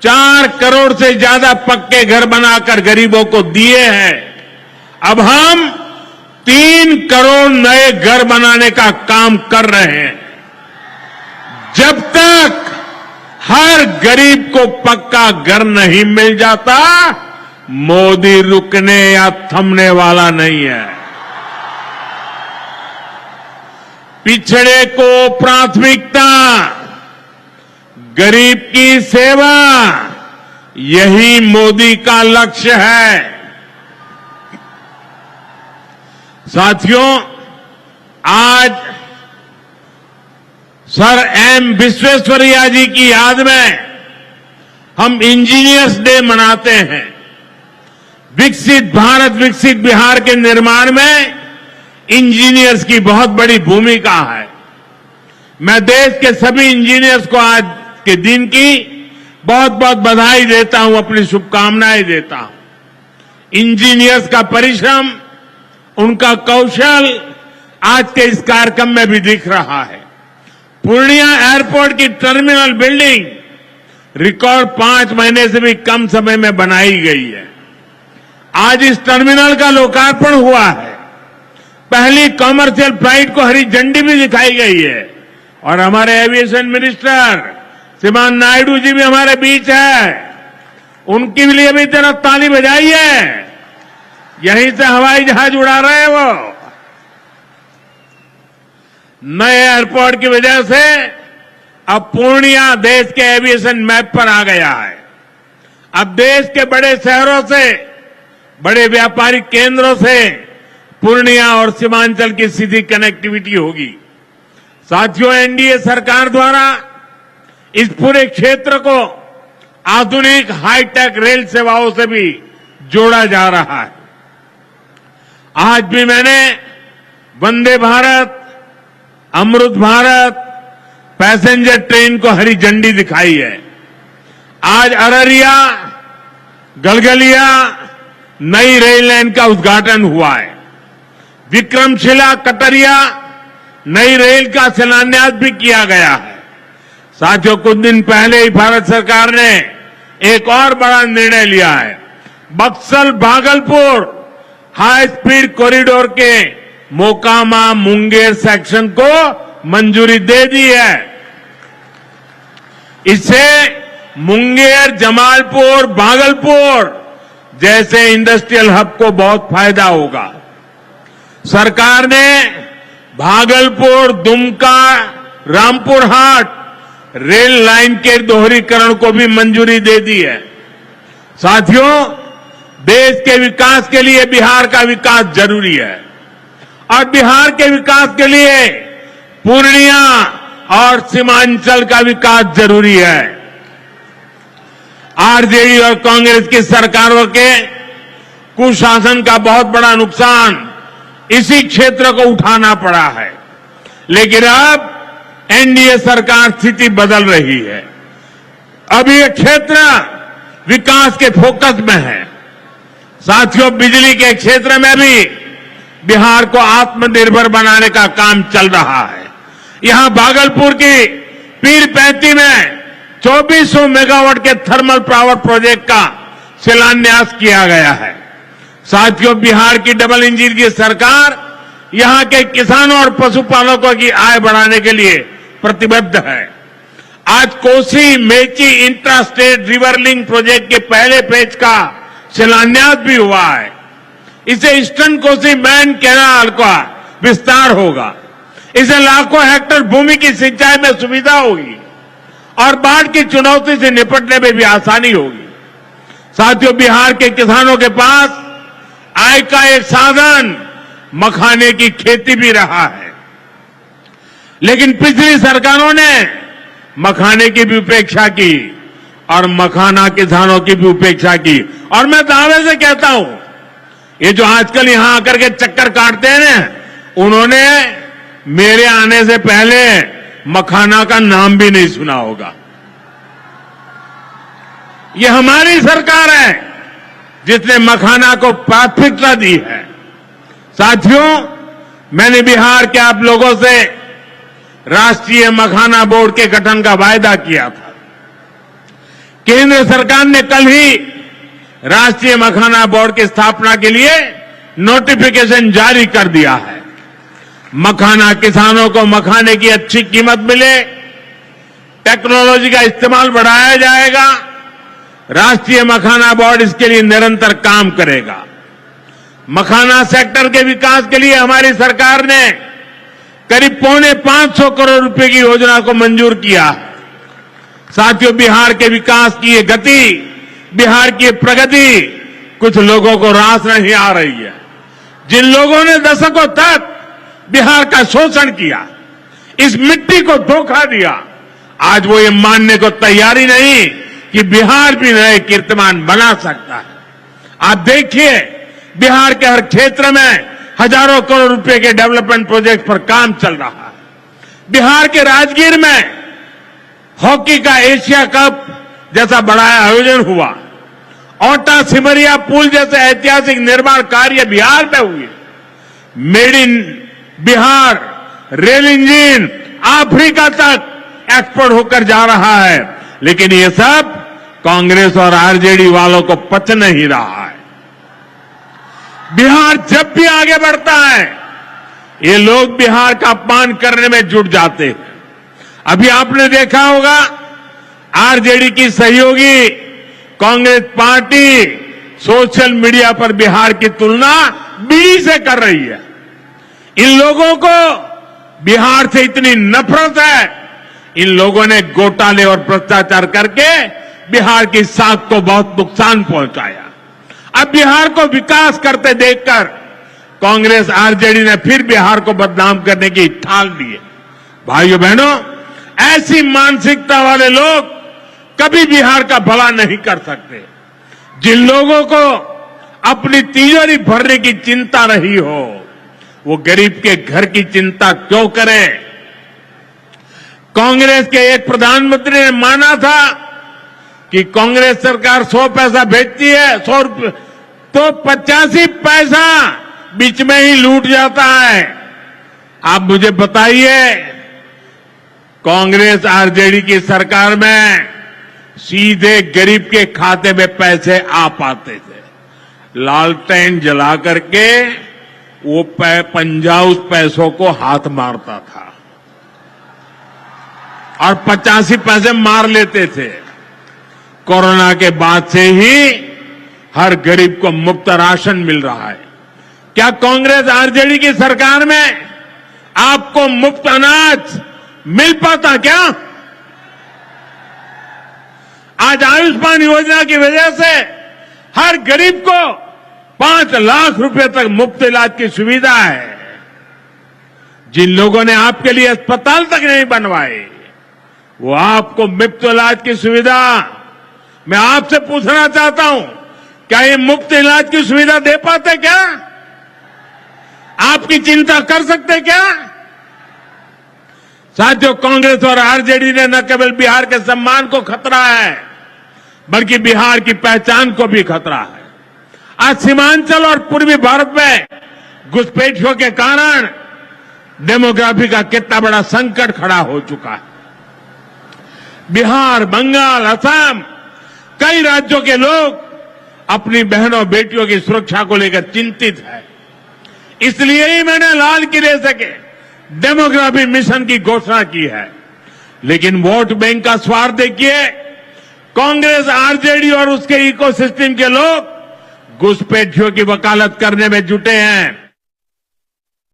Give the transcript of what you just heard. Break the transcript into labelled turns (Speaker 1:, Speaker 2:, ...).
Speaker 1: 4 करोड़ से ज्यादा पक्के घर बनाकर गरीबों को दिए हैं। अब हम 3 करोड़ नए घर बनाने का काम कर रहे हैं। जब तक हर गरीब को पक्का घर नहीं मिल जाता, मोदी रुकने या थमने वाला नहीं है। पिछड़े को प्राथमिकता, गरीब की सेवा, यही मोदी का लक्ष्य है। साथियों, आज सर एम विश्वेश्वरैया जी की याद में हम इंजीनियर्स डे मनाते हैं। विकसित भारत, विकसित बिहार के निर्माण में इंजीनियर्स की बहुत बड़ी भूमिका है। मैं देश के सभी इंजीनियर्स को आज के दिन की बहुत बहुत बधाई देता हूं, अपनी शुभकामनाएं देता हूं। इंजीनियर्स का परिश्रम, उनका कौशल आज के इस कार्यक्रम में भी दिख रहा है। पूर्णिया एयरपोर्ट की टर्मिनल बिल्डिंग रिकॉर्ड 5 महीने से भी कम समय में बनाई गई है। आज इस टर्मिनल का लोकार्पण हुआ है। पहली कॉमर्शियल फ्लाइट को हरी झंडी भी दिखाई गई है और हमारे एविएशन मिनिस्टर श्रीमान नायडू जी भी हमारे बीच है। उनके लिए भी जरा ताली बजाइए। यहीं से हवाई जहाज उड़ा रहे हैं वो। नए एयरपोर्ट की वजह से अब पूर्णिया देश के एविएशन मैप पर आ गया है। अब देश के बड़े शहरों से, बड़े व्यापारिक केंद्रों से पूर्णिया और सीमांचल की सीधी कनेक्टिविटी होगी। साथियों, एनडीए सरकार द्वारा इस पूरे क्षेत्र को आधुनिक हाईटेक रेल सेवाओं से भी जोड़ा जा रहा है। आज भी मैंने वंदे भारत, अमृत भारत पैसेंजर ट्रेन को हरी झंडी दिखाई है। आज अररिया, गलगलिया नई रेल लाइन का उद्घाटन हुआ है। विक्रमशिला, कटरिया नई रेल का शिलान्यास भी किया गया है। साथियों, कुछ दिन पहले ही भारत सरकार ने एक और बड़ा निर्णय लिया है। Buxar Bhagalpur high speed corridor के मोकामा मुंगेर सेक्शन को मंजूरी दे दी है। इससे मुंगेर, जमालपुर, भागलपुर जैसे इंडस्ट्रियल हब को बहुत फायदा होगा। सरकार ने भागलपुर, दुमका, रामपुर हाट रेल लाइन के दोहरीकरण को भी मंजूरी दे दी है। साथियों, देश के विकास के लिए बिहार का विकास जरूरी है और बिहार के विकास के लिए पूर्णिया और सीमांचल का विकास जरूरी है। आरजेडी और कांग्रेस की सरकारों के कुशासन का बहुत बड़ा नुकसान इसी क्षेत्र को उठाना पड़ा है, लेकिन अब एनडीए सरकार स्थिति बदल रही है। अब ये क्षेत्र विकास के फोकस में है। साथियों, बिजली के क्षेत्र में भी बिहार को आत्मनिर्भर बनाने का काम चल रहा है। यहां भागलपुर की पीरपैंती में 2400 मेगावाट के थर्मल पावर प्रोजेक्ट का शिलान्यास किया गया है। साथियों, बिहार की डबल इंजन की सरकार यहां के किसानों और पशुपालकों की आय बढ़ाने के लिए प्रतिबद्ध है। आज Kosi Mechi intra state river link project के पहले फेज का शिलान्यास भी हुआ है। इसे ईस्टर्न कोसी मैन कैनाल का विस्तार होगा। इसे लाखों हेक्टेयर भूमि की सिंचाई में सुविधा होगी और बाढ़ की चुनौती से निपटने में भी आसानी होगी। साथियों, बिहार के किसानों के पास आय का एक साधन मखाने की खेती भी रहा है, लेकिन पिछली सरकारों ने मखाने की भी उपेक्षा की और मखाना किसानों की भी उपेक्षा की। और मैं दावे से कहता हूं, ये जो आजकल यहां आकर के चक्कर काटते हैं ना, उन्होंने मेरे आने से पहले मखाना का नाम भी नहीं सुना होगा। ये हमारी सरकार है जिसने मखाना को प्राथमिकता दी है। साथियों, मैंने बिहार के आप लोगों से राष्ट्रीय मखाना बोर्ड के गठन का वायदा किया था। केंद्र सरकार ने कल ही राष्ट्रीय मखाना बोर्ड की स्थापना के लिए नोटिफिकेशन जारी कर दिया है। मखाना किसानों को मखाने की अच्छी कीमत मिले, टेक्नोलॉजी का इस्तेमाल बढ़ाया जाएगा। राष्ट्रीय मखाना बोर्ड इसके लिए निरंतर काम करेगा। मखाना सेक्टर के विकास के लिए हमारी सरकार ने करीब 550 करोड़ रुपए की योजना को मंजूर किया है। साथियों, बिहार के विकास की ये गति, बिहार की ये प्रगति कुछ लोगों को रास नहीं आ रही है। जिन लोगों ने दशकों तक बिहार का शोषण किया, इस मिट्टी को धोखा दिया, आज वो ये मानने को तैयारी नहीं कि बिहार भी नए कीर्तिमान बना सकता है। आप देखिए, बिहार के हर क्षेत्र में हजारों करोड़ रुपए के डेवलपमेंट प्रोजेक्ट पर काम चल रहा है। बिहार के राजगीर में हॉकी का एशिया कप जैसा बड़ा आयोजन हुआ। ओटा सिमरिया पुल जैसे ऐतिहासिक निर्माण कार्य बिहार में हुए। Made in Bihar rail engine Africa तक एक्सपोर्ट होकर जा रहा है। लेकिन ये सब कांग्रेस और आरजेडी वालों को पच नहीं रहा है। बिहार जब भी आगे बढ़ता है, ये लोग बिहार का अपमान करने में जुट जाते हैं। अभी आपने देखा होगा, आरजेडी की सहयोगी कांग्रेस पार्टी सोशल मीडिया पर बिहार की तुलना बीड़ी से कर रही है। इन लोगों को बिहार से इतनी नफरत है, इन लोगों ने घोटाले और भ्रष्टाचार करके बिहार की साख को बहुत नुकसान पहुंचाया। अब बिहार को विकास करते देखकर कांग्रेस आरजेडी ने फिर बिहार को बदनाम करने की ठान ली है। भाइयों बहनों, ऐसी मानसिकता वाले लोग कभी बिहार का भला नहीं कर सकते। जिन लोगों को अपनी तिजोरी भरने की चिंता नहीं हो, वो गरीब के घर की चिंता क्यों करें? कांग्रेस के एक प्रधानमंत्री ने माना था कि कांग्रेस सरकार 100 पैसा भेजती है, 100 रुपये, तो 85 पैसा बीच में ही लूट जाता है। आप मुझे बताइए, कांग्रेस आरजेडी की सरकार में सीधे गरीब के खाते में पैसे आ पाते थे। लालटेन जला करके वो 50 पैसों को हाथ मारता था और 85 पैसे मार लेते थे। कोरोना के बाद से ही हर गरीब को मुफ्त राशन मिल रहा है। क्या कांग्रेस आरजेडी की सरकार में आपको मुफ्त अनाज मिल पाता क्या? आज आयुष्मान योजना की वजह से हर गरीब को 5 लाख रुपए तक मुफ्त इलाज की सुविधा है। जिन लोगों ने आपके लिए अस्पताल तक नहीं बनवाए, वो आपको मुफ्त इलाज की सुविधा, मैं आपसे पूछना चाहता हूं, क्या ये मुफ्त इलाज की सुविधा दे पाते क्या? आपकी चिंता कर सकते क्या? साथियों, कांग्रेस और आरजेडी ने न केवल बिहार के सम्मान को खतरा है, बल्कि बिहार की पहचान को भी खतरा है। आज सीमांचल और पूर्वी भारत में घुसपैठियों के कारण डेमोग्राफी का कितना बड़ा संकट खड़ा हो चुका है। बिहार, बंगाल, असम, कई राज्यों के लोग अपनी बहनों बेटियों की सुरक्षा को लेकर चिंतित है। इसलिए ही मैंने लाल किले से के डेमोग्राफी मिशन की घोषणा की है। लेकिन वोट बैंक का स्वार्थ देखिए, कांग्रेस, आरजेडी और उसके इकोसिस्टम के लोग घुसपैठियों की वकालत करने में जुटे हैं।